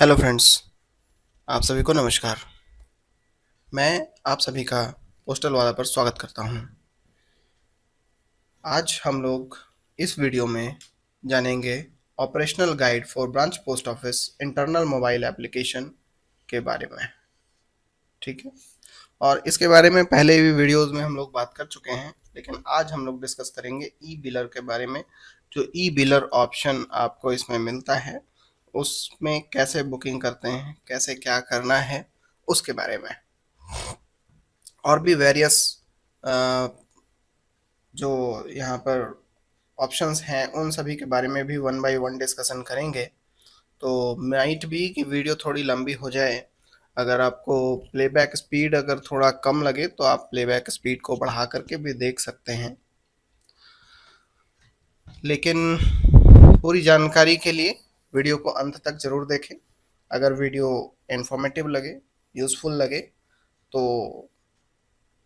Hello friends, आप सभी को नमस्कार। मैं आप सभी का पोस्टल वाला पर स्वागत करता हूं। आज हम लोग इस वीडियो में जानेंगे operational guide for branch post office internal mobile application के बारे में। ठीक है, और इसके बारे में पहले भी वीडियोस में हम लोग बात कर चुके हैं, लेकिन आज हम लोग डिस्कस करेंगे ई बिलर के बारे में। जो ई बिलर ऑप्शन आपको इसमें मिलता है, उसमें कैसे बुकिंग करते हैं, कैसे क्या करना है, उसके बारे में। और भी वेरियस जो यहाँ पर ऑप्शंस हैं, उन सभी के बारे में भी वन बाय वन डिस्कशन करेंगे। तो माइट भी कि वीडियो थोड़ी लंबी हो जाए। अगर आपको प्लेबैक स्पीड अगर थोड़ा कम लगे तो आप प्लेबैक स्पीड को बढ़ा करके भी देख सकते हैं, लेकिन पूरी जानकारी के लिए वीडियो को अंत तक ज़रूर देखें। अगर वीडियो इन्फॉर्मेटिव लगे, यूज़फुल लगे, तो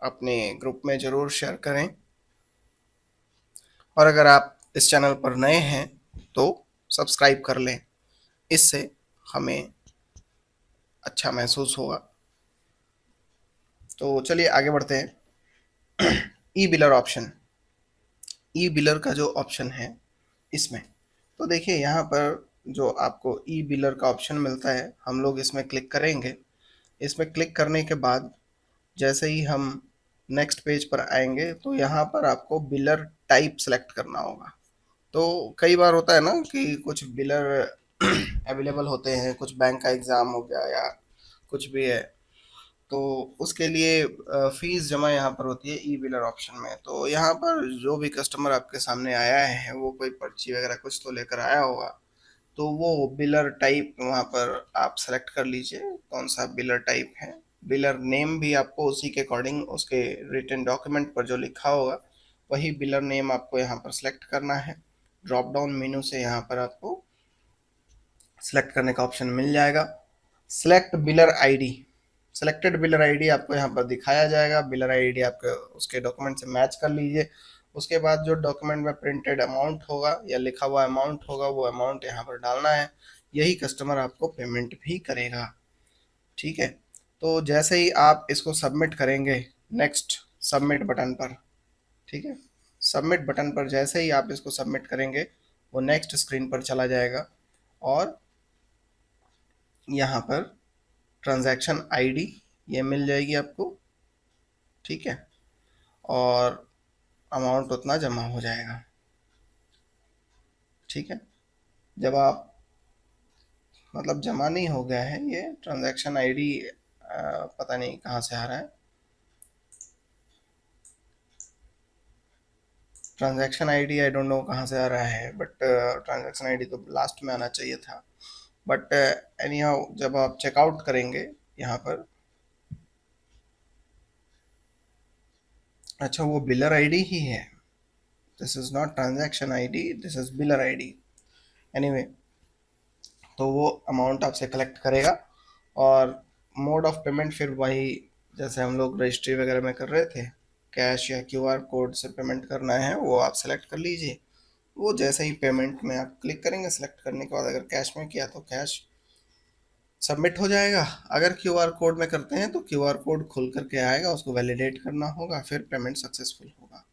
अपने ग्रुप में ज़रूर शेयर करें। और अगर आप इस चैनल पर नए हैं तो सब्सक्राइब कर लें, इससे हमें अच्छा महसूस होगा। तो चलिए आगे बढ़ते हैं। ई बिलर ऑप्शन, ई बिलर का जो ऑप्शन है इसमें, तो देखिए यहाँ पर जो आपको ई बिलर का ऑप्शन मिलता है, हम लोग इसमें क्लिक करेंगे। इसमें क्लिक करने के बाद जैसे ही हम नेक्स्ट पेज पर आएंगे तो यहाँ पर आपको बिलर टाइप सेलेक्ट करना होगा। तो कई बार होता है ना कि कुछ बिलर अवेलेबल होते हैं, कुछ बैंक का एग्ज़ाम हो गया या कुछ भी है, तो उसके लिए फीस जमा यहाँ पर होती है ई बिलर ऑप्शन में। तो यहाँ पर जो भी कस्टमर आपके सामने आया है, वो कोई पर्ची वगैरह कुछ तो लेकर आया होगा, तो वो बिलर टाइप वहाँ पर आप सेलेक्ट कर लीजिए कौन सा बिलर टाइप है। बिलर नेम भी आपको उसी के अकॉर्डिंग उसके रिटन डॉक्यूमेंट पर जो लिखा होगा वही बिलर नेम आपको यहाँ पर सेलेक्ट करना है। ड्रॉप डाउन मेनू से यहाँ पर आपको सेलेक्ट करने का ऑप्शन मिल जाएगा। सेलेक्ट बिलर आईडी, सेलेक्टेड बिलर आईडी आपको यहाँ पर दिखाया जाएगा। बिलर आईडी आपके उसके डॉक्यूमेंट से मैच कर लीजिए। उसके बाद जो डॉक्यूमेंट में प्रिंटेड अमाउंट होगा या लिखा हुआ अमाउंट होगा, वो अमाउंट यहाँ पर डालना है। यही कस्टमर आपको पेमेंट भी करेगा। ठीक है, तो जैसे ही आप इसको सबमिट करेंगे नेक्स्ट सबमिट बटन पर, ठीक है, सबमिट बटन पर जैसे ही आप इसको सबमिट करेंगे वो नेक्स्ट स्क्रीन पर चला जाएगा और यहाँ पर ट्रांजैक्शन आईडी ये मिल जाएगी आपको। ठीक है, और अमाउंट उतना जमा हो जाएगा। ठीक है, जब आप मतलब जमा नहीं हो गया है, ये ट्रांजैक्शन आईडी पता नहीं कहाँ से आ रहा है। Transaction ID I don't know कहाँ से आ रहा है, बट ट्रांजैक्शन आईडी तो लास्ट में आना चाहिए था। बट एनी हाउ जब आप चेकआउट करेंगे यहाँ पर, अच्छा वो बिलर आईडी ही है। This is not transaction ID, this is wheeler ID. Anyway, तो वो अमाउंट आपसे कलेक्ट करेगा और मोड ऑफ पेमेंट फिर वही जैसे हम लोग रजिस्ट्री वगैरह में कर रहे थे, कैश या क्यूआर कोड से पेमेंट करना है वो आप सेलेक्ट कर लीजिए। वो जैसे ही पेमेंट में आप क्लिक करेंगे, सेलेक्ट करने के बाद अगर कैश में किया तो कैश सबमिट हो जाएगा। अगर क्यूआर कोड में करते हैं तो क्यूआर कोड खुल करके आएगा, उसको वैलिडेट करना होगा, फिर पेमेंट सक्सेसफुल होगा।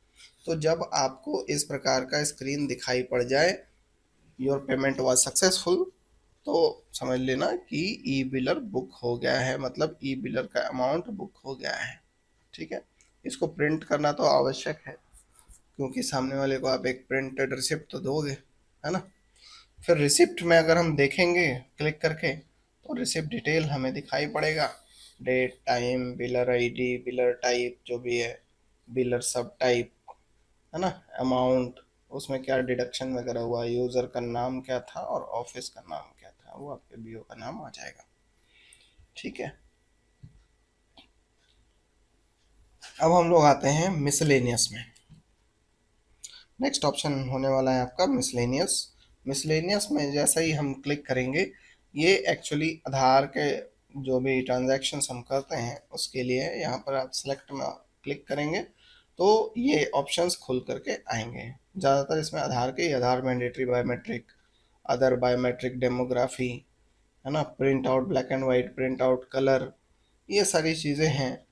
तो जब आपको इस प्रकार का स्क्रीन दिखाई पड़ जाए, योर पेमेंट वाज सक्सेसफुल, तो समझ लेना कि ई बिलर बुक हो गया है, मतलब ई बिलर का अमाउंट बुक हो गया है। ठीक है, इसको प्रिंट करना तो आवश्यक है, क्योंकि सामने वाले को आप एक प्रिंटेड रिसिप्ट तो दोगे, है ना। फिर रिसिप्ट में अगर हम देखेंगे क्लिक करके, तो रिसिप्ट डिटेल हमें दिखाई पड़ेगा। डेट, टाइम, बिलर आईडी, बिलर टाइप जो भी है, बिलर सब टाइप, है ना, अमाउंट, उसमें क्या डिडक्शन वगैरह हुआ, यूज़र का नाम क्या था और ऑफिस का नाम क्या था, वो आपके बीओ का नाम आ जाएगा। ठीक है, अब हम लोग आते हैं मिसलेनियस में। नेक्स्ट ऑप्शन होने वाला है आपका मिसलेनियस। मिसलेनियस में जैसे ही हम क्लिक करेंगे, ये एक्चुअली आधार के जो भी ट्रांजैक्शंस हम करते हैं उसके लिए है। यहाँ पर आप सेलेक्ट में क्लिक करेंगे तो ये ऑप्शंस खुल करके आएंगे। ज़्यादातर इसमें आधार के, Aadhaar mandatory biometric, other biometric demography, है ना, print out black and white, print out colour, ये सारी चीज़ें हैं।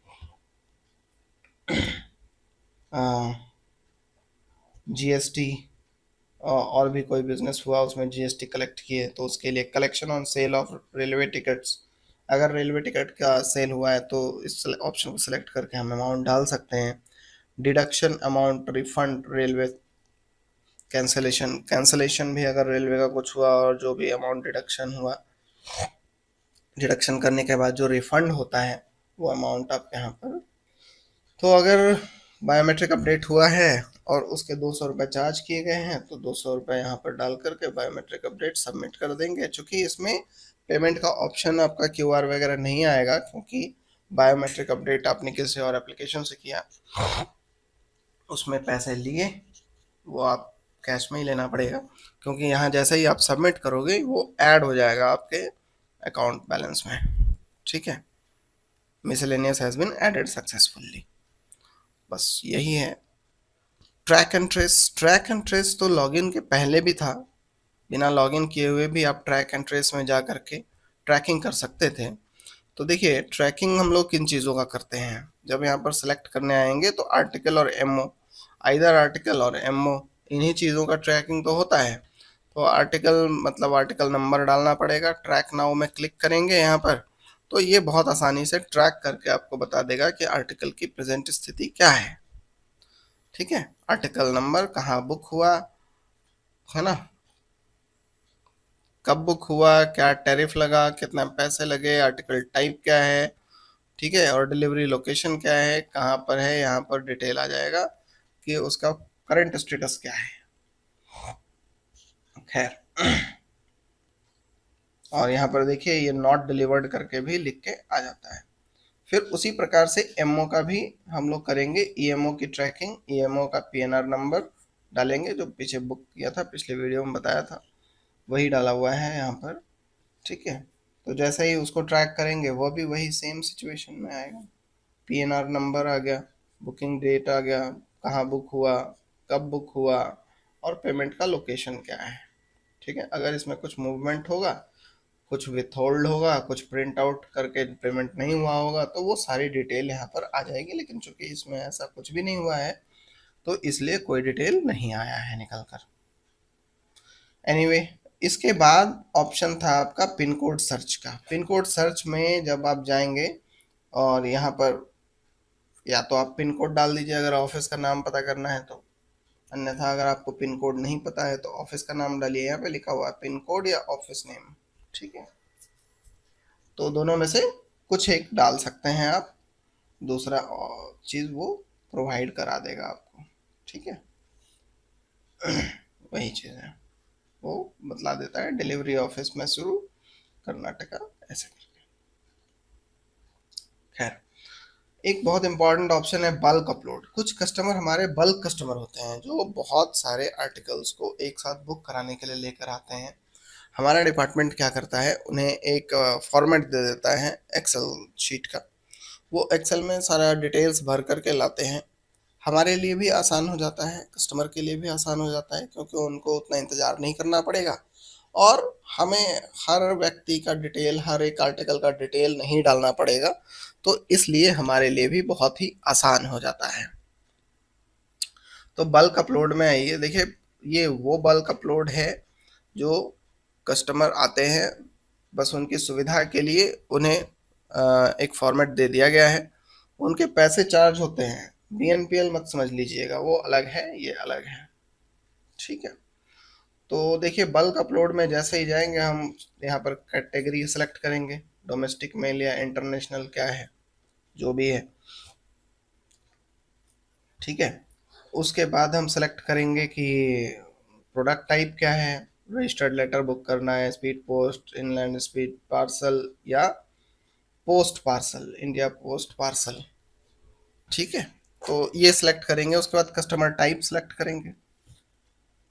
जीएसटी, और भी कोई बिजनेस हुआ उसमें जीएसटी कलेक्ट किए तो उसके लिए collection on sale of railway tickets, अगर रेलवे टिकट का सेल हुआ है तो इस ऑप्शन को सिलेक्ट करके हम अमाउंट डाल सकते हैं। Deduction amount, refund, railway cancellation, cancellation भी अगर रेलवे का कुछ हुआ और जो भी अमाउंट डिडक्शन हुआ, डिडक्शन करने के बाद जो रिफंड होता है वो अमाउंट आप यहाँ पर, तो अगर बायोमेट्रिक अपडेट हुआ है और उसके 200 रुपये चार्ज किए गए हैं तो 200 रुपये यहाँ पर डाल करके बायोमेट्रिक अपडेट सबमिट कर देंगे। चूँकि इसमें पेमेंट का ऑप्शन आपका क्यूआर वगैरह नहीं आएगा, क्योंकि बायोमेट्रिक अपडेट आपने किसी और एप्लीकेशन से किया, उसमें पैसे लिए, वो आप कैश में ही लेना पड़ेगा, क्योंकि यहाँ जैसे ही आप सबमिट करोगे वो ऐड हो जाएगा आपके अकाउंट बैलेंस में। ठीक है, miscellaneous has been added successfully, बस यही है। Track and trace, track and trace तो लॉगिन के पहले भी था, बिना लॉगिन किए हुए भी आप ट्रैक एंड ट्रेस में जा करके ट्रैकिंग कर सकते थे। तो देखिए ट्रैकिंग हम लोग किन चीज़ों का करते हैं, जब यहाँ पर सेलेक्ट करने आएंगे तो आर्टिकल और एमओ, आइदर आर्टिकल और एमओ, इन्हीं चीज़ों का ट्रैकिंग तो होता है। तो आर्टिकल मतलब आर्टिकल नंबर डालना पड़ेगा, ट्रैक नाउ में क्लिक करेंगे यहाँ पर, तो ये बहुत आसानी से ट्रैक करके आपको बता देगा कि आर्टिकल की प्रेजेंट स्थिति क्या है। ठीक है, आर्टिकल नंबर, कहाँ बुक हुआ, है ना, कब बुक हुआ, क्या टैरिफ लगा, कितना पैसे लगे, आर्टिकल टाइप क्या है, ठीक है, और डिलीवरी लोकेशन क्या है, कहाँ पर है, यहाँ पर डिटेल आ जाएगा कि उसका करंट स्टेटस क्या है। खैर, और यहाँ पर देखिए ये नॉट डिलीवर्ड करके भी लिख के आ जाता है। फिर उसी प्रकार से एमओ का भी हम लोग करेंगे, ईएमओ की ट्रैकिंग, ईएमओ का पीएनआर नंबर डालेंगे, जो पीछे बुक किया था, पिछले वीडियो में बताया था, वही डाला हुआ है यहाँ पर। ठीक है, तो जैसे ही उसको ट्रैक करेंगे वो भी वही सेम सिचुएशन में आएगा, पीएनआर नंबर आ गया, बुकिंग डेट आ गया, कहाँ बुक हुआ, कब बुक हुआ, और पेमेंट का लोकेशन क्या है। ठीक है, अगर इसमें कुछ मूवमेंट होगा, कुछ विथहोल्ड होगा, कुछ प्रिंट आउट करके पेमेंट नहीं हुआ होगा, तो वो सारी डिटेल यहाँ पर आ जाएगी, लेकिन चूंकि इसमें ऐसा कुछ भी नहीं हुआ है तो इसलिए कोई डिटेल नहीं आया है निकल कर। एनीवे, इसके बाद ऑप्शन था आपका पिन कोड सर्च का। पिन कोड सर्च में जब आप जाएंगे और यहाँ पर या तो आप पिन कोड डाल दीजिए अगर ऑफिस का नाम पता करना है तो, अन्यथा अगर आपको पिन कोड नहीं पता है तो ऑफिस का नाम डालिए, यहाँ पे लिखा हुआ है पिन कोड या ऑफिस नेम। ठीक है, तो दोनों में से कुछ एक डाल सकते हैं आप, दूसरा चीज़ वो प्रोवाइड करा देगा आपको। ठीक है, वही चीज़ है, वो बतला देता है डिलीवरी ऑफिस में शुरू, कर्नाटका, ऐसे करके। खैर, एक बहुत इंपॉर्टेंट ऑप्शन है बल्क अपलोड। कुछ कस्टमर हमारे बल्क कस्टमर होते हैं जो बहुत सारे आर्टिकल्स को एक साथ बुक कराने के लिए लेकर आते हैं। हमारा डिपार्टमेंट क्या करता है, उन्हें एक फॉर्मेट दे देता है एक्सेल शीट का, वो एक्सेल में सारा डिटेल्स भर करके लाते हैं। हमारे लिए भी आसान हो जाता है, कस्टमर के लिए भी आसान हो जाता है, क्योंकि उनको उतना इंतज़ार नहीं करना पड़ेगा और हमें हर व्यक्ति का डिटेल, हर एक आर्टिकल का डिटेल नहीं डालना पड़ेगा, तो इसलिए हमारे लिए भी बहुत ही आसान हो जाता है। तो बल्क अपलोड में आइए, देखिए ये वो बल्क अपलोड है जो कस्टमर आते हैं, बस उनकी सुविधा के लिए उन्हें एक फॉर्मेट दे दिया गया है, उनके पैसे चार्ज होते हैं, बीएनपीएल मत समझ लीजिएगा, वो अलग है, ये अलग है। ठीक है, तो देखिए बल्क अपलोड में जैसे ही जाएंगे हम यहाँ पर कैटेगरी सेलेक्ट करेंगे, डोमेस्टिक मेल या इंटरनेशनल क्या है, जो भी है। ठीक है, उसके बाद हम सेलेक्ट करेंगे कि प्रोडक्ट टाइप क्या है, रजिस्टर्ड लेटर बुक करना है, speed post, inland speed parcel या post parcel, India post parcel. ठीक है, तो ये सिलेक्ट करेंगे, उसके बाद कस्टमर टाइप सेलेक्ट करेंगे,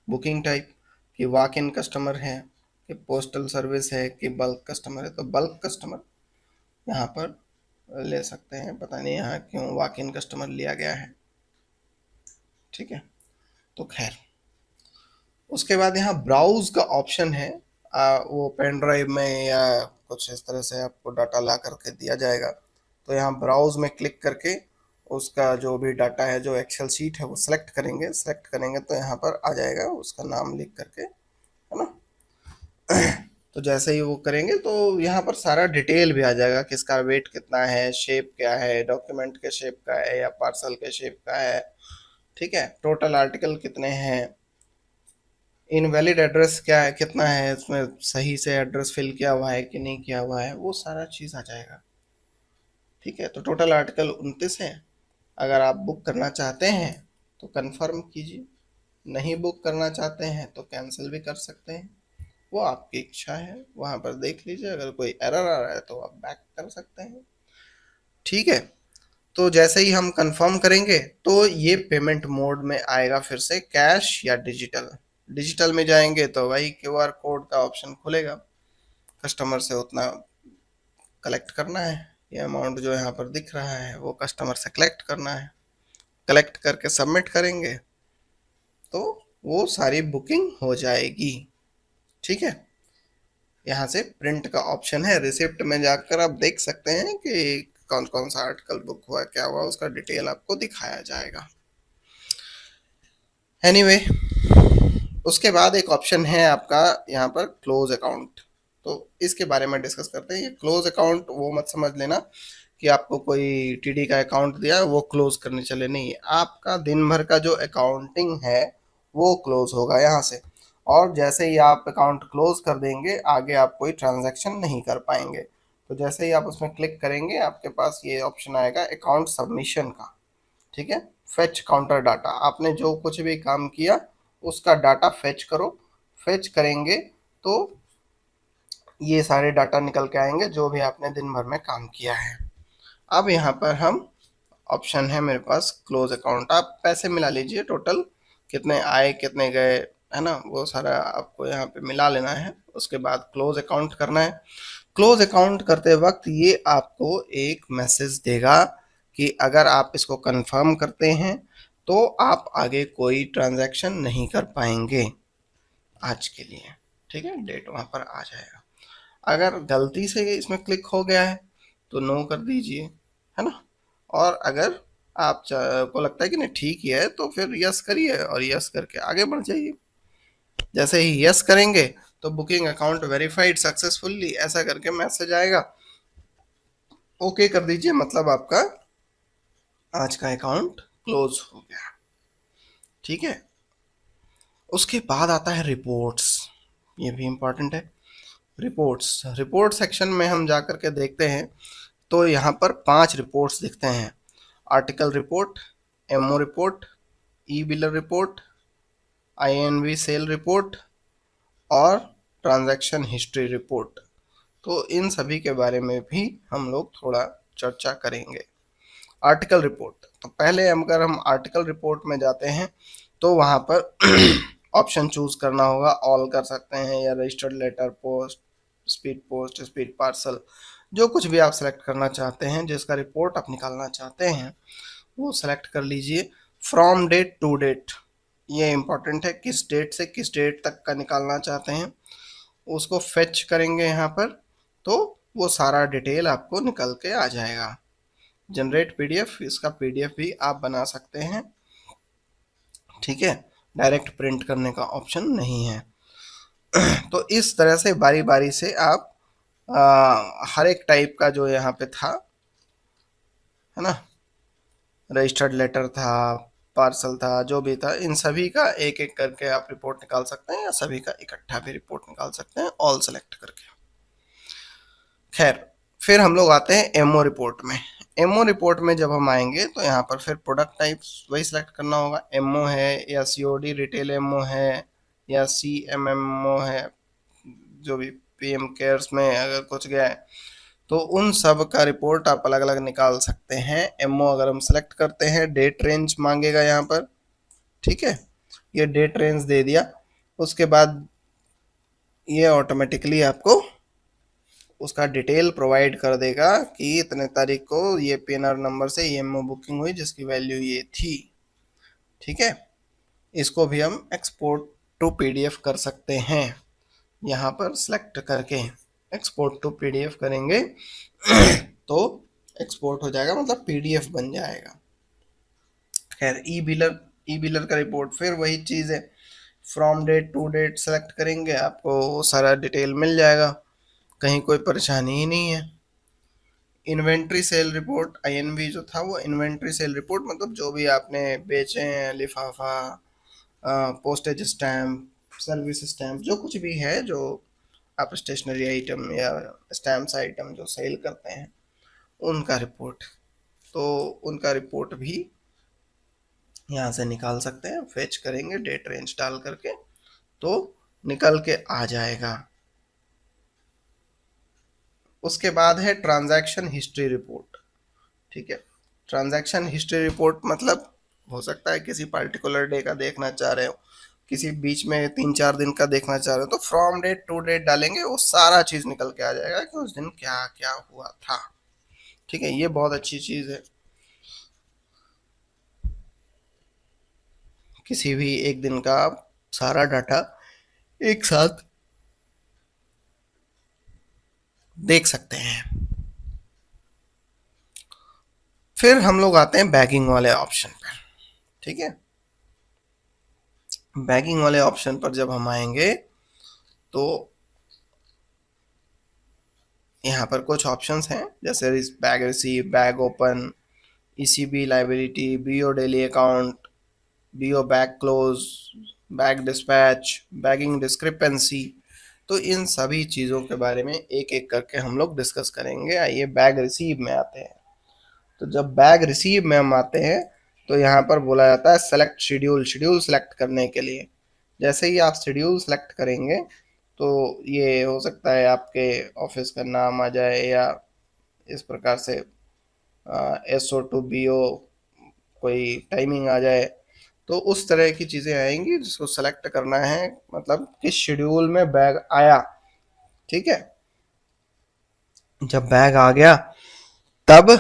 बुकिंग टाइप, कि वॉक इन कस्टमर है, कि पोस्टल सर्विस है, कि बल्क कस्टमर है। तो बल्क कस्टमर यहाँ पर ले सकते हैं, पता नहीं यहाँ क्यों वॉक इन कस्टमर लिया गया है। ठीक है, तो खैर, उसके बाद यहाँ ब्राउज का ऑप्शन है, वो पेन ड्राइव में या कुछ इस तरह से आपको डाटा ला करके दिया जाएगा। तो यहाँ ब्राउज में क्लिक करके उसका जो भी डाटा है, जो एक्सेल शीट है, वो सेलेक्ट करेंगे। सेलेक्ट करेंगे तो यहाँ पर आ जाएगा उसका नाम लिख करके, है ना। तो जैसे ही वो करेंगे तो यहाँ पर सारा डिटेल भी आ जाएगा, किसका वेट कितना है, शेप क्या है, डॉक्यूमेंट के शेप का है या पार्सल के शेप का है, ठीक है, टोटल आर्टिकल कितने हैं, इनवैलिड एड्रेस क्या है, कितना है, इसमें सही से एड्रेस फिल किया हुआ है कि नहीं किया हुआ है, वो सारा चीज़ आ जाएगा। ठीक है, तो टोटल आर्टिकल 29 है। अगर आप बुक करना चाहते हैं तो कंफर्म कीजिए, नहीं बुक करना चाहते हैं तो कैंसिल भी कर सकते हैं, वो आपकी इच्छा है। वहाँ पर देख लीजिए, अगर कोई एरर आ रहा है तो आप बैक कर सकते हैं। ठीक है, तो जैसे ही हम कंफर्म करेंगे तो ये पेमेंट मोड में आएगा, फिर से कैश या डिजिटल। डिजिटल में जाएंगे तो वही क्यूआर कोड का ऑप्शन खुलेगा, कस्टमर से उतना कलेक्ट करना है, ये अमाउंट जो यहाँ पर दिख रहा है वो कस्टमर से कलेक्ट करना है, कलेक्ट करके सबमिट करेंगे तो वो सारी बुकिंग हो जाएगी। ठीक है, यहाँ से प्रिंट का ऑप्शन है, रिसिप्ट में जाकर आप देख सकते हैं कि कौन कौन सा आर्टिकल बुक हुआ, क्या हुआ, उसका डिटेल आपको दिखाया जाएगा। एनीवे उसके बाद एक ऑप्शन है आपका यहाँ पर क्लोज अकाउंट, तो इसके बारे में डिस्कस करते हैं। ये क्लोज अकाउंट वो मत समझ लेना कि आपको कोई टीडी का अकाउंट दिया वो क्लोज करने चले, नहीं, आपका दिन भर का जो अकाउंटिंग है वो क्लोज होगा यहाँ से। और जैसे ही आप अकाउंट क्लोज कर देंगे, आगे आप कोई ट्रांजैक्शन नहीं कर पाएंगे। तो जैसे ही आप उसमें क्लिक करेंगे, आपके पास ये ऑप्शन आएगा अकाउंट सबमिशन का। ठीक है, फेच काउंटर डाटा, आपने जो कुछ भी काम किया उसका डाटा फेच करो। फेच करेंगे तो ये सारे डाटा निकल के आएंगे जो भी आपने दिन भर में काम किया है। अब यहाँ पर हम ऑप्शन है मेरे पास क्लोज अकाउंट, आप पैसे मिला लीजिए, टोटल कितने आए कितने गए, है ना, वो सारा आपको यहाँ पे मिला लेना है। उसके बाद क्लोज अकाउंट करना है। क्लोज अकाउंट करते वक्त ये आपको एक मैसेज देगा कि अगर आप इसको कंफर्म करते हैं तो आप आगे कोई ट्रांजैक्शन नहीं कर पाएंगे आज के लिए। ठीक है, डेट वहाँ पर आ जाएगा। अगर गलती से इसमें क्लिक हो गया है तो नो कर दीजिए, है ना। और अगर आप को लगता है कि नहीं ठीक ही है तो फिर यस करिए और यस करके आगे बढ़ जाइए। जैसे ही यस करेंगे तो बुकिंग अकाउंट वेरीफाइड सक्सेसफुली ऐसा करके मैसेज आएगा, ओके कर दीजिए, मतलब आपका आज का अकाउंट क्लोज हो गया। ठीक है, उसके बाद आता है रिपोर्ट्स, ये भी इम्पोर्टेंट है। रिपोर्ट्स, रिपोर्ट सेक्शन में हम जा कर के देखते हैं तो यहाँ पर 5 रिपोर्ट्स दिखते हैं। आर्टिकल रिपोर्ट, एमओ रिपोर्ट, ई बिलर रिपोर्ट, आईएनवी सेल रिपोर्ट और ट्रांजैक्शन हिस्ट्री रिपोर्ट। तो इन सभी के बारे में भी हम लोग थोड़ा चर्चा करेंगे। आर्टिकल रिपोर्ट, तो पहले अगर हम आर्टिकल रिपोर्ट में जाते हैं तो वहाँ पर ऑप्शन चूज करना होगा, ऑल कर सकते हैं या registered letter, post, speed parcel, जो कुछ भी आप सेलेक्ट करना चाहते हैं, जिसका रिपोर्ट आप निकालना चाहते हैं वो सेलेक्ट कर लीजिए। फ्रॉम डेट टू डेट, ये इंपॉर्टेंट है, किस डेट से किस डेट तक का निकालना चाहते हैं उसको फेच करेंगे यहाँ पर, तो वो सारा डिटेल आपको निकल के आ जाएगा। जनरेट पीडीएफ, इसका पीडीएफ भी आप बना सकते हैं। ठीक है, डायरेक्ट प्रिंट करने का ऑप्शन नहीं है। तो इस तरह से बारी बारी से आप हर एक टाइप का जो यहाँ पे था, है ना, रजिस्टर्ड लेटर था, पार्सल था, जो भी था, इन सभी का एक एक करके आप रिपोर्ट निकाल सकते हैं या सभी का इकट्ठा भी रिपोर्ट निकाल सकते हैं, ऑल सेलेक्ट करके। खैर, फिर हम लोग आते हैं एमओ रिपोर्ट में। एमओ रिपोर्ट में जब हम आएंगे तो यहाँ पर फिर प्रोडक्ट टाइप्स वही सिलेक्ट करना होगा, एमओ है या सीओडी रिटेल एमओ है या सीएमएमओ है, जो भी पीएम केयर्स में अगर कुछ गया है तो उन सब का रिपोर्ट आप अलग अलग निकाल सकते हैं। एमओ अगर हम सेलेक्ट करते हैं, डेट रेंज मांगेगा यहाँ पर। ठीक है, ये डेट रेंज दे दिया, उसके बाद ये ऑटोमेटिकली आपको उसका डिटेल प्रोवाइड कर देगा कि इतने तारीख को ये पीएनआर नंबर से एमओ बुकिंग हुई जिसकी वैल्यू ये थी। ठीक है, इसको भी हम एक्सपोर्ट टू पीडीएफ कर सकते हैं। यहाँ पर सिलेक्ट करके एक्सपोर्ट टू पीडीएफ करेंगे तो एक्सपोर्ट हो जाएगा, मतलब पीडीएफ बन जाएगा। खैर ई बिलर का रिपोर्ट फिर वही चीज़ है, from date to date select करेंगे, आपको वो सारा डिटेल मिल जाएगा, कहीं कोई परेशानी ही नहीं है। इन्वेंट्री सेल रिपोर्ट आईएनवी जो था वो इन्वेंट्री सेल रिपोर्ट, मतलब जो भी आपने बेचे हैं, लिफाफा, पोस्टेज स्टैम्प, सर्विस स्टैम्प, जो कुछ भी है जो आप स्टेशनरी आइटम या स्टैम्प्स आइटम जो सेल करते हैं उनका रिपोर्ट, तो उनका रिपोर्ट भी यहाँ से निकाल सकते हैं। फेच करेंगे डेट रेंज डाल करके तो निकल के आ जाएगा। उसके बाद है ट्रांजैक्शन हिस्ट्री रिपोर्ट। ठीक है, ट्रांजैक्शन हिस्ट्री रिपोर्ट मतलब हो सकता है किसी पर्टिकुलर डे का देखना चाह रहे हो, किसी बीच में 3-4 दिन का देखना चाह रहे हो, तो फ्रॉम डेट टू डेट डालेंगे, वो सारा चीज निकल के आ जाएगा कि उस दिन क्या क्या हुआ था। ठीक है, ये बहुत अच्छी चीज है। किसी भी एक दिन का सारा डाटा एक साथ देख सकते हैं। फिर हम लोग आते हैं बैगिंग वाले ऑप्शन पर। ठीक है, बैगिंग वाले ऑप्शन पर जब हम आएंगे तो यहाँ पर कुछ ऑप्शंस हैं, जैसे bag receive, bag open, ECB liability, BO daily account, BO bag close, bag dispatch, bagging discrepancy. तो इन सभी चीज़ों के बारे में एक एक करके हम लोग डिस्कस करेंगे। आइए बैग रिसीव में आते हैं। तो जब बैग रिसीव में हम आते हैं तो यहाँ पर बोला जाता है सेलेक्ट शेड्यूल। शेड्यूल सेलेक्ट करने के लिए जैसे ही आप शेड्यूल सेलेक्ट करेंगे तो ये हो सकता है आपके ऑफिस का नाम आ जाए या इस प्रकार से SO टू BO कोई टाइमिंग आ जाए, तो उस तरह की चीज़ें आएंगी जिसको सेलेक्ट करना है, मतलब किस शेड्यूल में बैग आया। ठीक है, जब बैग आ गया तब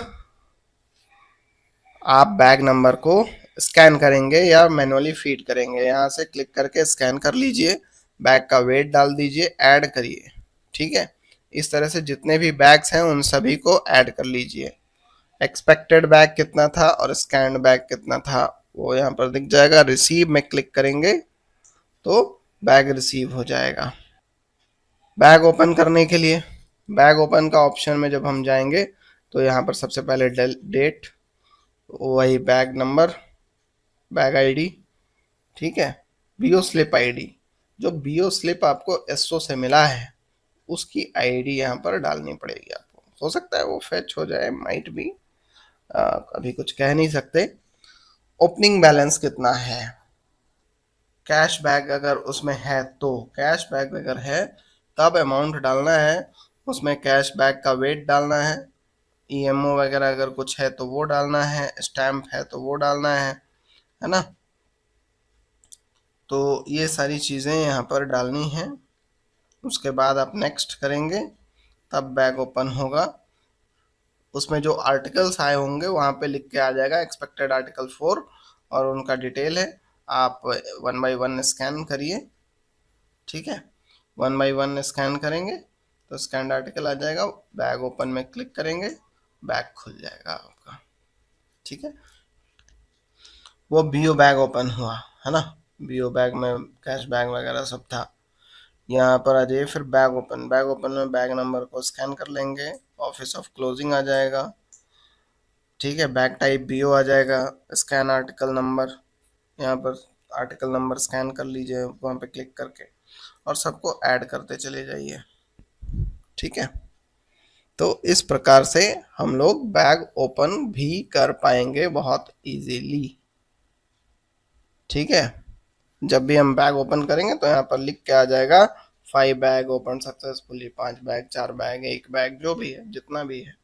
आप बैग नंबर को स्कैन करेंगे या मैनुअली फीड करेंगे। यहाँ से क्लिक करके स्कैन कर लीजिए, बैग का वेट डाल दीजिए, ऐड करिए। ठीक है, इस तरह से जितने भी बैग्स हैं उन सभी को ऐड कर लीजिए। एक्सपेक्टेड बैग कितना था और स्कैन बैग कितना था वो यहाँ पर दिख जाएगा। रिसीव में क्लिक करेंगे तो बैग रिसीव हो जाएगा। बैग ओपन करने के लिए बैग ओपन का ऑप्शन में जब हम जाएंगे तो यहाँ पर सबसे पहले डेट, वही बैग नंबर, बैग आईडी, ठीक है, बीओ स्लिप आईडी, जो बीओ स्लिप आपको एसओ से मिला है उसकी आईडी यहाँ पर डालनी पड़ेगी आपको। हो सकता है वो फेच हो जाए, माइट भी, अभी कुछ कह नहीं सकते। ओपनिंग बैलेंस कितना है, कैश बैग अगर उसमें है तो कैश बैग अगर है तब अमाउंट डालना है, उसमें कैश बैग का वेट डालना है, ईएमओ वगैरह अगर कुछ है तो वो डालना है, स्टैम्प है तो वो डालना है ना। तो ये सारी चीज़ें यहाँ पर डालनी हैं। उसके बाद आप नेक्स्ट करेंगे तब बैग ओपन होगा। उसमें जो आर्टिकल्स आए होंगे वहाँ पे लिख के आ जाएगा एक्सपेक्टेड आर्टिकल 4 और उनका डिटेल है। आप 1 बाई 1 स्कैन करिए। ठीक है, 1 बाई 1 स्कैन करेंगे तो स्कैन आर्टिकल आ जाएगा, बैग ओपन में क्लिक करेंगे, बैग खुल जाएगा आपका। ठीक है, वो बीओ बैग ओपन हुआ है ना, बीओ बैग में कैश बैग वगैरह सब था। यहाँ पर आ जाइए फिर बैग ओपन। बैग ओपन में बैग नंबर को स्कैन कर लेंगे, ऑफिस ऑफ क्लोजिंग आ जाएगा। ठीक है, बैग टाइप बीओ आ जाएगा, स्कैन आर्टिकल नंबर, यहाँ पर आर्टिकल नंबर स्कैन कर लीजिए वहाँ पे क्लिक करके और सबको ऐड करते चले जाइए। ठीक है, तो इस प्रकार से हम लोग बैग ओपन भी कर पाएंगे बहुत इजीली। ठीक है, जब भी हम बैग ओपन करेंगे तो यहाँ पर लिख के आ जाएगा 5 bag open successfully, 5 bag, 4 bag, 1 bag, जो भी है जितना भी है।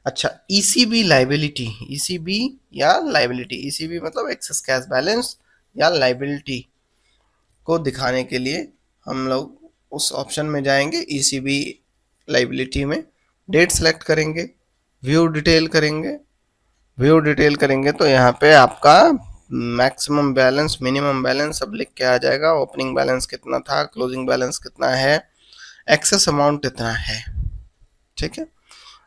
अच्छा, ईसीबी लाइबिलिटी, ईसीबी या लाइबिलिटी, ईसीबी मतलब एक्सेस कैश बैलेंस या लाइबिलिटी को दिखाने के लिए हम लोग उस ऑप्शन में जाएंगे, ईसीबी लाइबिलिटी में डेट सेलेक्ट करेंगे, व्यू डिटेल करेंगे। व्यू डिटेल करेंगे तो यहाँ पे आपका मैक्सिमम बैलेंस, मिनिमम बैलेंस सब लिख के आ जाएगा। ओपनिंग बैलेंस कितना था, क्लोजिंग बैलेंस कितना है, एक्सेस अमाउंट कितना है। ठीक है,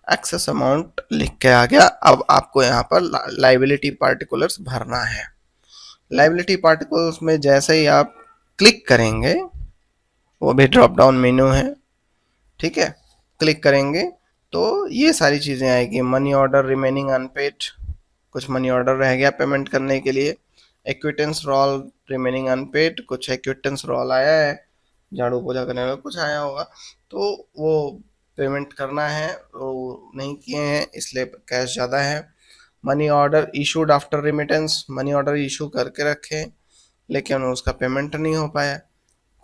एक्सेस अमाउंट लिख के आ गया। अब आपको यहाँ पर लाइबिलिटी पार्टिकुलर्स भरना है। लाइबिलिटी पार्टिकुलर्स में जैसे ही आप क्लिक करेंगे, वो भी ड्रॉप डाउन मेन्यू है, ठीक है, क्लिक करेंगे तो ये सारी चीज़ें आएगी। मनी ऑर्डर रिमेनिंग अनपेड, कुछ मनी ऑर्डर रह गया पेमेंट करने के लिए। एक्विटेंस रोल रिमेनिंग अनपेड, कुछ एक्विटेंस रोल आया है, झाड़ू पोछा करने में कुछ आया होगा, तो वो पेमेंट करना है, वो नहीं किए हैं इसलिए कैश ज़्यादा है। Money order issued after remittance, money order issue करके रखे लेकिन उसका पेमेंट नहीं हो पाया,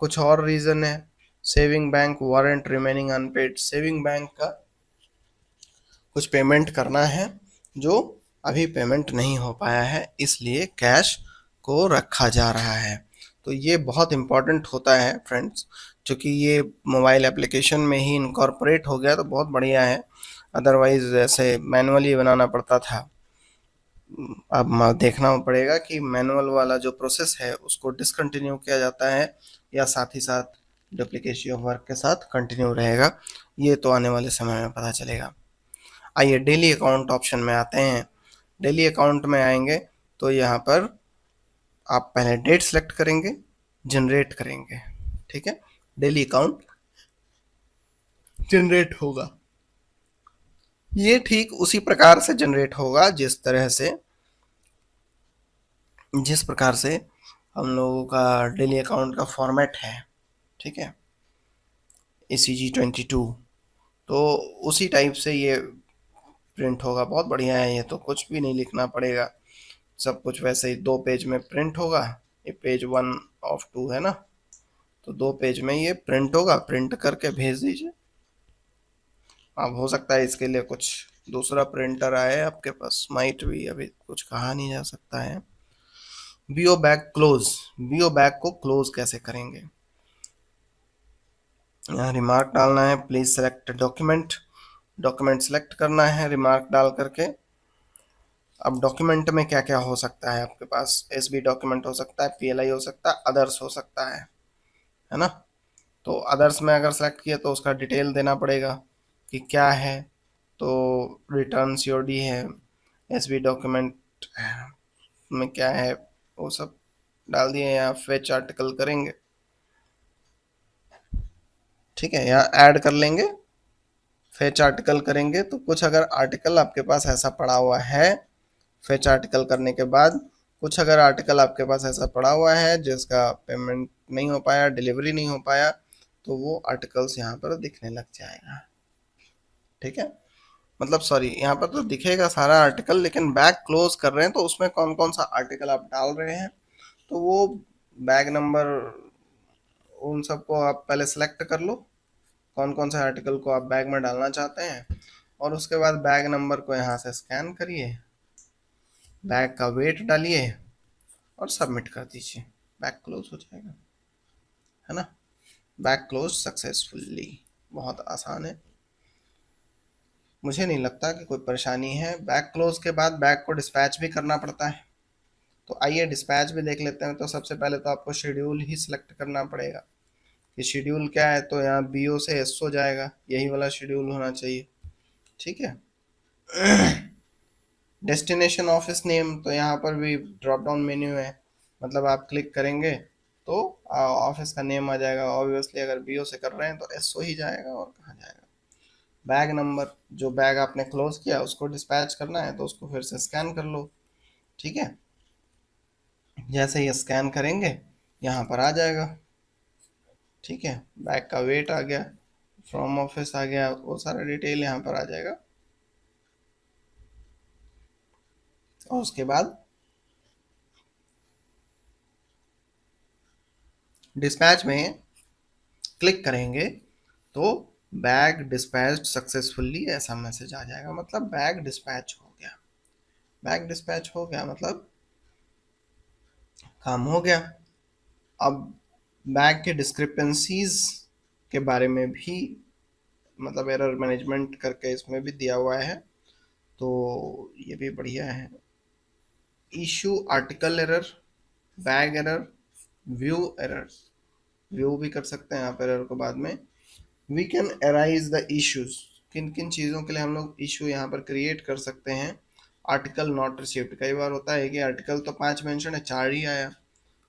कुछ और रीज़न है। Saving bank warrant remaining unpaid, saving bank का कुछ पेमेंट करना है जो अभी पेमेंट नहीं हो पाया है, इसलिए कैश को रखा जा रहा है। तो ये बहुत इम्पॉर्टेंट होता है फ्रेंड्स, क्योंकि ये मोबाइल एप्लीकेशन में ही इनकॉर्पोरेट हो गया तो बहुत बढ़िया है। अदरवाइज ऐसे मैनुअली बनाना पड़ता था। अब देखना पड़ेगा कि मैनुअल वाला जो प्रोसेस है उसको डिसकंटिन्यू किया जाता है या साथ ही साथ डुप्लीकेसी ऑफ वर्क के साथ कंटिन्यू रहेगा, ये तो आने वाले समय में पता चलेगा। आइए डेली अकाउंट ऑप्शन में आते हैं। डेली अकाउंट में आएंगे तो यहाँ पर आप पहले डेट सेलेक्ट करेंगे, जनरेट करेंगे, ठीक है, डेली अकाउंट जनरेट होगा। ये ठीक उसी प्रकार से जनरेट होगा जिस प्रकार से हम लोगों का डेली अकाउंट का फॉर्मेट है, ठीक है, ACG22, तो उसी टाइप से ये प्रिंट होगा। बहुत बढ़िया है, ये तो कुछ भी नहीं लिखना पड़ेगा, सब कुछ वैसे ही 2 पेज में प्रिंट होगा। ये पेज 1 of 2 है ना, तो 2 पेज में ये प्रिंट होगा, प्रिंट करके भेज दीजिए। अब हो सकता है इसके लिए कुछ दूसरा प्रिंटर आए आपके पास, माइट भी, अभी कुछ कहा नहीं जा सकता है। BO bag close, BO bag को क्लोज कैसे करेंगे, यहाँ रिमार्क डालना है, please select document, document select करना है रिमार्क डाल करके। अब डॉक्यूमेंट में क्या क्या हो सकता है आपके पास, एसबी डॉक्यूमेंट हो सकता है, पीएलआई हो सकता है, अदर्स हो सकता है ना। तो अदर्स में अगर सेलेक्ट किया तो उसका डिटेल देना पड़ेगा कि क्या है, तो रिटर्न सीओडी है, एसबी डॉक्यूमेंट में क्या है वो सब डाल दिए, या फेच आर्टिकल करेंगे, ठीक है, यहाँ ऐड कर लेंगे। फेच आर्टिकल करेंगे तो कुछ अगर आर्टिकल आपके पास ऐसा पड़ा हुआ है, फेच आर्टिकल करने के बाद कुछ अगर आर्टिकल आपके पास ऐसा पड़ा हुआ है जिसका पेमेंट नहीं हो पाया, डिलीवरी नहीं हो पाया, तो वो आर्टिकल्स यहाँ पर दिखने लग जाएगा, ठीक है। मतलब सॉरी, यहाँ पर तो दिखेगा सारा आर्टिकल, लेकिन बैग क्लोज कर रहे हैं तो उसमें कौन कौन सा आर्टिकल आप डाल रहे हैं, तो वो बैग नंबर, उन सबको आप पहले सेलेक्ट कर लो, कौन कौन से आर्टिकल को आप बैग में डालना चाहते हैं, और उसके बाद बैग नंबर को यहाँ से स्कैन करिए, बैग का वेट डालिए और सबमिट कर दीजिए, बैग क्लोज हो जाएगा, है ना। बैग क्लोज सक्सेसफुली, बहुत आसान है, मुझे नहीं लगता कि कोई परेशानी है। बैग क्लोज के बाद बैग को डिस्पैच भी करना पड़ता है, तो आइए डिस्पैच भी देख लेते हैं। तो सबसे पहले तो आपको शेड्यूल ही सिलेक्ट करना पड़ेगा कि शेड्यूल क्या है, तो यहाँ बीओ से एसओ जाएगा, यही वाला शेड्यूल होना चाहिए, ठीक है। डेस्टिनेशन ऑफिस नेम, तो यहाँ पर भी ड्रॉप डाउन मेन्यू है, मतलब आप क्लिक करेंगे तो ऑफिस का नेम आ जाएगा। ऑब्वियसली अगर बीओ से कर रहे हैं तो एसओ ही जाएगा, और कहाँ जाएगा। बैग नंबर, जो बैग आपने क्लोज किया उसको डिस्पैच करना है तो उसको फिर से स्कैन कर लो, ठीक है। जैसे ही स्कैन करेंगे यहाँ पर आ जाएगा, ठीक है, बैग का वेट आ गया, फ्रॉम ऑफिस आ गया, वो सारा डिटेल यहाँ पर आ जाएगा। और उसके बाद डिस्पैच में क्लिक करेंगे तो बैग डिस्पैच सक्सेसफुली ऐसा मैसेज आ जाएगा, मतलब बैग डिस्पैच हो गया। बैग डिस्पैच हो गया मतलब काम हो गया। अब बैग के डिस्क्रिपेंसीज के बारे में भी, मतलब एरर मैनेजमेंट करके इसमें भी दिया हुआ है, तो ये भी बढ़िया है। Issue article error, bag error, view error, view भी कर सकते हैं आप एरर को बाद में। We can arise the issues, किन किन चीज़ों के लिए हम लोग इशू यहाँ पर क्रिएट कर सकते हैं। आर्टिकल नॉट रिसीव्ड, कई बार होता है कि आर्टिकल तो 5 मेंशन है, 4 ही आया,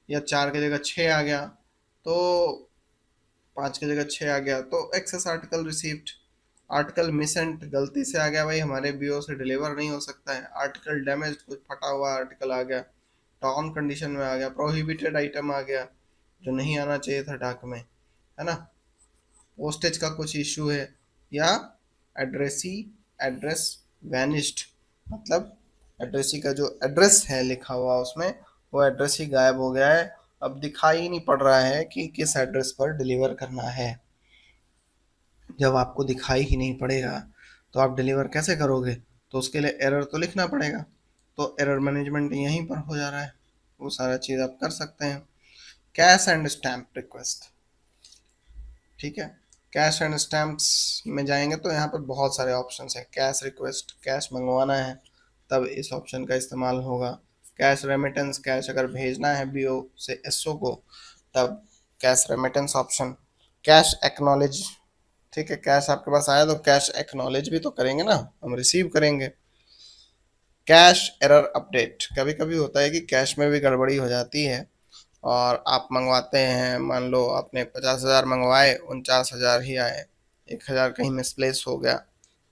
या 4 की जगह 6 आ गया, तो 5 की जगह 6 आ गया तो एक्सेस आर्टिकल रिसीव्ड। आर्टिकल मिसेंट, गलती से आ गया भाई, हमारे बीओ से डिलीवर नहीं हो सकता है। आर्टिकल डैमेज, कुछ फटा हुआ आर्टिकल आ गया, टॉर्न कंडीशन में आ गया, प्रोहिबिटेड आइटम आ गया जो नहीं आना चाहिए था डाक में, है ना। पोस्टेज का कुछ इशू है, या एड्रेसी एड्रेस वैनिश्ड, मतलब एड्रेसी का जो एड्रेस है लिखा हुआ उसमें, वो एड्रेस ही गायब हो गया है। अब दिखाई नहीं पड़ रहा है कि किस एड्रेस पर डिलीवर करना है। जब आपको दिखाई ही नहीं पड़ेगा तो आप डिलीवर कैसे करोगे, तो उसके लिए एरर तो लिखना पड़ेगा। तो एरर मैनेजमेंट यहीं पर हो जा रहा है, वो सारा चीज़ आप कर सकते हैं। कैश एंड स्टैम्प रिक्वेस्ट, ठीक है। कैश एंड स्टैम्प्स में जाएंगे तो यहाँ पर बहुत सारे ऑप्शन हैं। कैश रिक्वेस्ट, कैश मंगवाना है तब इस ऑप्शन का इस्तेमाल होगा। कैश रेमिटेंस, कैश अगर भेजना है बीओ से एसओ को तब cash remittance option. Cash acknowledge, ठीक है, कैश आपके पास आया तो कैश एक्नॉलेज भी तो करेंगे ना, हम रिसीव करेंगे। कैश एरर अपडेट, कभी कभी होता है कि कैश में भी गड़बड़ी हो जाती है और आप मंगवाते हैं, मान लो आपने 50,000 मंगवाए, 49,000 ही आए, 1,000 कहीं मिसप्लेस हो गया,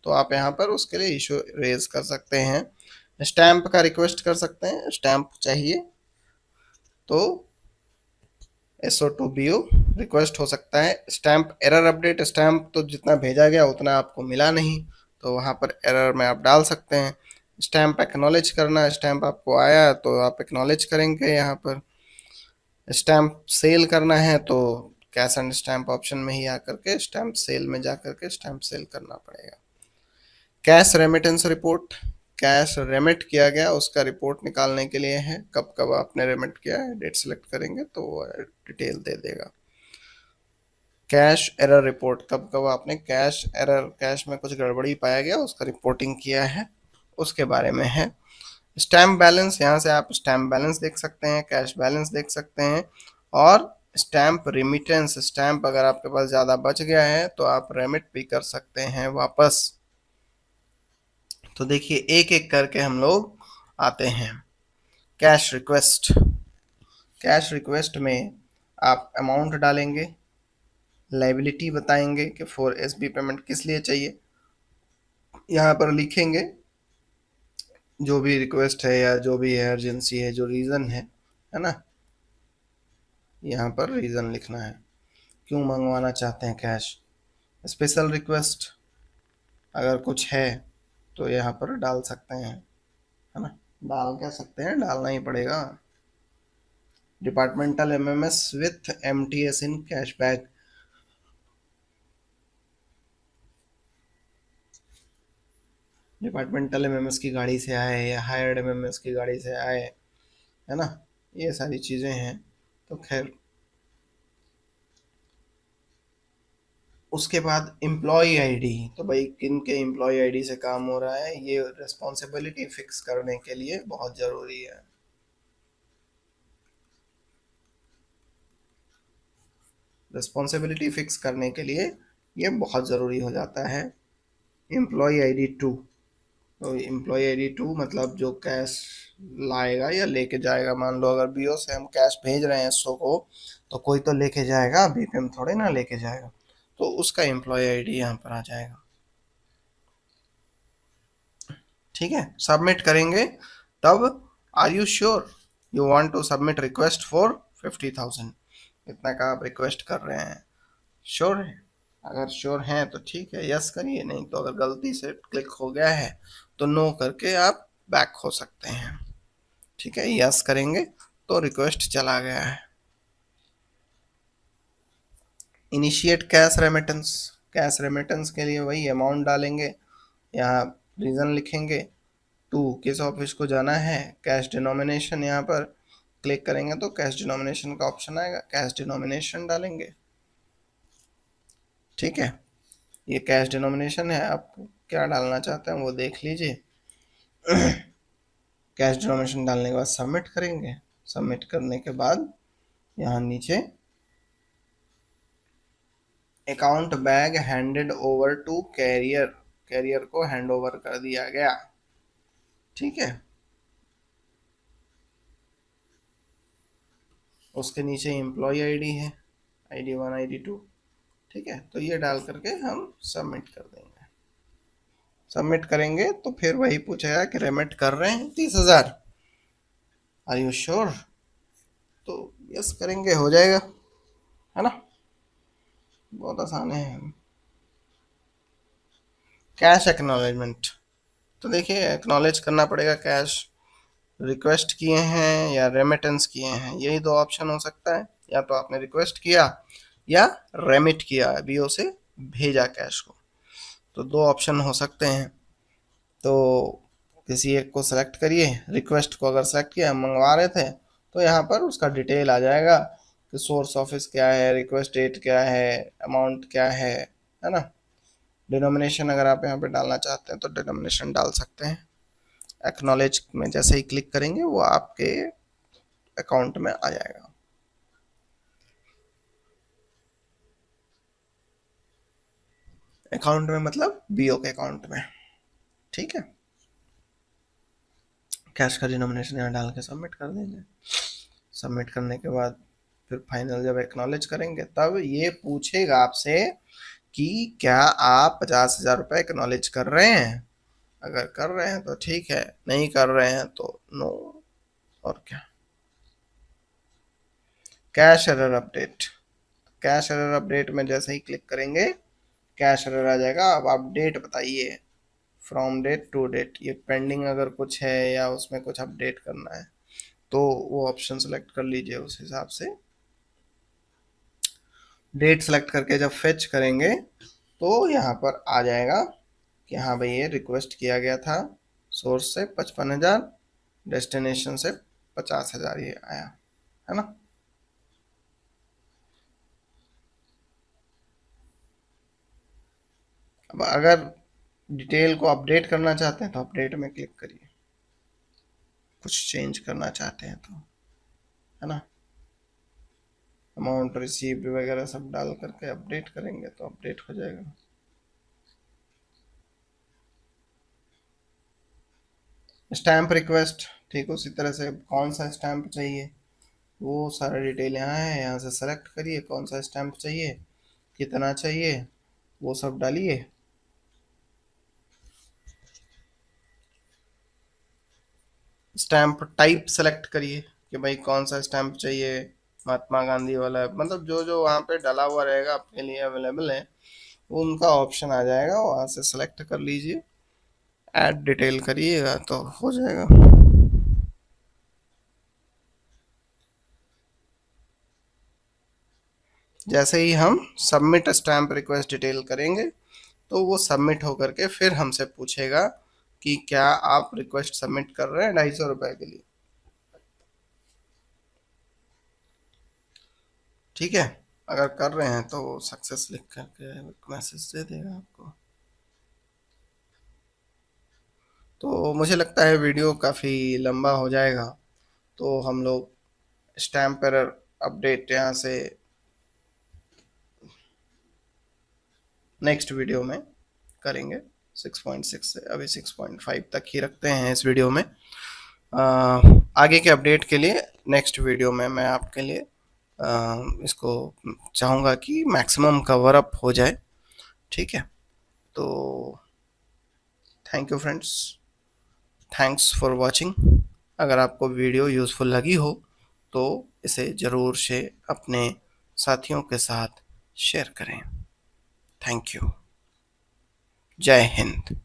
तो आप यहाँ पर उसके लिए इशू रेज कर सकते हैं। स्टैम्प का रिक्वेस्ट कर सकते हैं, स्टैम्प चाहिए तो SO2BO रिक्वेस्ट हो सकता है। स्टैम्प एरर अपडेट, स्टैम्प तो जितना भेजा गया उतना आपको मिला नहीं, तो वहाँ पर एरर में आप डाल सकते हैं। स्टैम्प एक्नॉलेज करना, स्टैम्प आपको आया तो आप एक्नॉलेज करेंगे यहाँ पर। स्टैम्प सेल करना है तो कैश एंड स्टैम्प ऑप्शन में ही आकर के स्टैम्प सेल में जा करके स्टैम्प सेल करना पड़ेगा। Cash remittance report, cash remit किया गया उसका रिपोर्ट निकालने के लिए है, कब कब आपने रेमिट किया है, डेट सेलेक्ट करेंगे तो वो डिटेल दे देगा। कैश एरर रिपोर्ट, कब कब आपने कैश एरर, कैश में कुछ गड़बड़ी पाया गया उसका रिपोर्टिंग किया है, उसके बारे में है। स्टैम्प बैलेंस, यहाँ से आप स्टैम्प बैलेंस देख सकते हैं, कैश बैलेंस देख सकते हैं। और स्टैम्प रिमिटेंस, स्टैम्प अगर आपके पास ज़्यादा बच गया है तो आप रेमिट भी कर सकते हैं वापस। तो देखिए एक एक करके हम लोग आते हैं। कैश रिक्वेस्ट, कैश रिक्वेस्ट में आप अमाउंट डालेंगे, लाइबिलिटी बताएंगे कि 4SB पेमेंट किस लिए चाहिए, यहाँ पर लिखेंगे जो भी रिक्वेस्ट है या जो भी है अर्जेंसी है, जो रीज़न है ना, यहाँ पर रीज़न लिखना है, क्यों मंगवाना चाहते हैं कैश। स्पेशल रिक्वेस्ट अगर कुछ है तो यहाँ पर डाल सकते हैं, है ना, डाल क्या सकते हैं, डालना ही पड़ेगा। Departmental MMS with MTS in cashback, departmental MMS की गाड़ी से आए या हायर्ड MMS की गाड़ी से आए, है ना, ये सारी चीज़ें हैं। तो खैर उसके बाद एम्प्लॉय आईडी, तो भाई किन के एम्प्लॉय आईडी से काम हो रहा है, ये रिस्पॉन्सिबिलिटी फिक्स करने के लिए बहुत ज़रूरी है। रिस्पॉन्सिबिलिटी फिक्स करने के लिए ये बहुत ज़रूरी हो जाता है। एम्प्लॉय ID 2, तो एम्प्लॉय ID 2 मतलब जो कैश लाएगा या लेके जाएगा, मान लो अगर बीओ से हम कैश भेज रहे हैं एसओ को तो कोई तो लेके जाएगा, बीपीएम थोड़े ना लेके जाएगा, तो उसका एम्प्लॉय आईडी यहाँ पर आ जाएगा। ठीक है, सबमिट करेंगे तब are you sure you want to submit request for 50,000, इतना का आप रिक्वेस्ट कर रहे हैं, श्योर है। अगर श्योर हैं तो ठीक है, यस करिए, नहीं तो अगर गलती से क्लिक हो गया है तो नो करके आप बैक हो सकते हैं। ठीक है, यस करेंगे तो रिक्वेस्ट चला गया है। Initiate cash remittance, cash remittance के लिए वही अमाउंट डालेंगे, यहाँ रीज़न लिखेंगे, टू किस ऑफिस को जाना है, कैश डिनोमिनेशन, यहाँ पर क्लिक करेंगे तो कैश डिनोमिनेशन का ऑप्शन आएगा, कैश डिनोमिनेशन डालेंगे। ठीक है, ये कैश डिनोमिनेशन है, आप क्या डालना चाहते हैं वो देख लीजिए। कैश डिनोमिनेशन डालने के बाद सबमिट करेंगे। सबमिट करने के बाद यहाँ नीचे account bag handed over to carrier, carrier को हैंड ओवर कर दिया गया। ठीक है, उसके नीचे एम्प्लॉय आईडी है, ID 1 ID 2। ठीक है, तो ये डाल करके हम सबमिट कर देंगे। सबमिट करेंगे तो फिर वही पूछेगा कि रेमिट कर रहे हैं 30,000, आर यू श्योर? तो यस करेंगे, हो जाएगा, है ना, बहुत आसान है। कैश एक्नॉलेजमेंट, तो देखिए एक्नॉलेज करना पड़ेगा, कैश रिक्वेस्ट किए हैं या रेमिटेंस किए हैं, यही दो ऑप्शन हो सकता है। या तो आपने रिक्वेस्ट किया या रेमिट किया, बीओ से भेजा कैश को, तो दो ऑप्शन हो सकते हैं। तो किसी एक को सेलेक्ट करिए। रिक्वेस्ट को अगर सेलेक्ट किया, मंगवा रहे थे, तो यहाँ पर उसका डिटेल आ जाएगा कि सोर्स ऑफिस क्या है, रिक्वेस्ट डेट क्या है, अमाउंट क्या है ना। डिनोमिनेशन अगर आप यहाँ पे डालना चाहते हैं तो डिनोमिनेशन डाल सकते हैं। एक्नॉलेज में जैसे ही क्लिक करेंगे वो आपके अकाउंट में आ जाएगा। अकाउंट में मतलब बीओ के अकाउंट में। ठीक है, कैश का डिनोमिनेशन यहाँ डाल के सबमिट कर देंगे। सबमिट करने के बाद फिर फाइनल जब एक्नॉलेज करेंगे तब ये पूछेगा आपसे कि क्या आप 50,000 रुपये एक्नॉलेज कर रहे हैं। अगर कर रहे हैं तो ठीक है, नहीं कर रहे हैं तो नो। और क्या, cash error update. Cash error update में जैसे ही क्लिक करेंगे कैश एरर आ जाएगा। अब आप डेट बताइए, फ्रॉम डेट टू डेट, ये पेंडिंग अगर कुछ है या उसमें कुछ अपडेट करना है तो वो ऑप्शन सेलेक्ट कर लीजिए। उस हिसाब से डेट सेलेक्ट करके जब फेच करेंगे तो यहाँ पर आ जाएगा कि हाँ भाई ये रिक्वेस्ट किया गया था, सोर्स से 55,000, डेस्टिनेशन से 50,000 ये आया, है ना। अब अगर डिटेल को अपडेट करना चाहते हैं तो अपडेट में क्लिक करिए, कुछ चेंज करना चाहते हैं तो, है ना। अमाउंट रिसीव्ड वगैरह सब डाल करके अपडेट करेंगे तो अपडेट हो जाएगा। स्टैम्प रिक्वेस्ट, ठीक उसी तरह से कौन सा स्टैम्प चाहिए वो सारा डिटेल यहाँ है, यहाँ से सेलेक्ट करिए कौन सा स्टैम्प चाहिए, कितना चाहिए, वो सब डालिए। स्टैम्प टाइप सेलेक्ट करिए कि भाई कौन सा स्टैम्प चाहिए, महात्मा गांधी वाला, मतलब जो जो वहाँ पे डला हुआ रहेगा आपके लिए अवेलेबल है उनका ऑप्शन आ जाएगा, वहाँ से सेलेक्ट कर लीजिए, ऐड डिटेल करिएगा तो हो जाएगा। जैसे ही हम सबमिट स्टैम्प रिक्वेस्ट डिटेल करेंगे तो वो सबमिट होकर के फिर हमसे पूछेगा कि क्या आप रिक्वेस्ट सबमिट कर रहे हैं 250 रुपये के लिए। ठीक है, अगर कर रहे हैं तो सक्सेस लिख करके मैसेज दे देगा आपको। तो मुझे लगता है वीडियो काफ़ी लंबा हो जाएगा, तो हम लोग स्टैम्प एरर अपडेट यहाँ से नेक्स्ट वीडियो में करेंगे। 6.6 से अभी 6.5 तक ही रखते हैं इस वीडियो में। आगे के अपडेट के लिए नेक्स्ट वीडियो में मैं आपके लिए इसको चाहूँगा कि मैक्सिमम कवर अप हो जाए। ठीक है, तो thank you friends, thanks for watching. अगर आपको वीडियो यूज़फुल लगी हो तो इसे ज़रूर से अपने साथियों के साथ शेयर करें। थैंक यू, जय हिंद।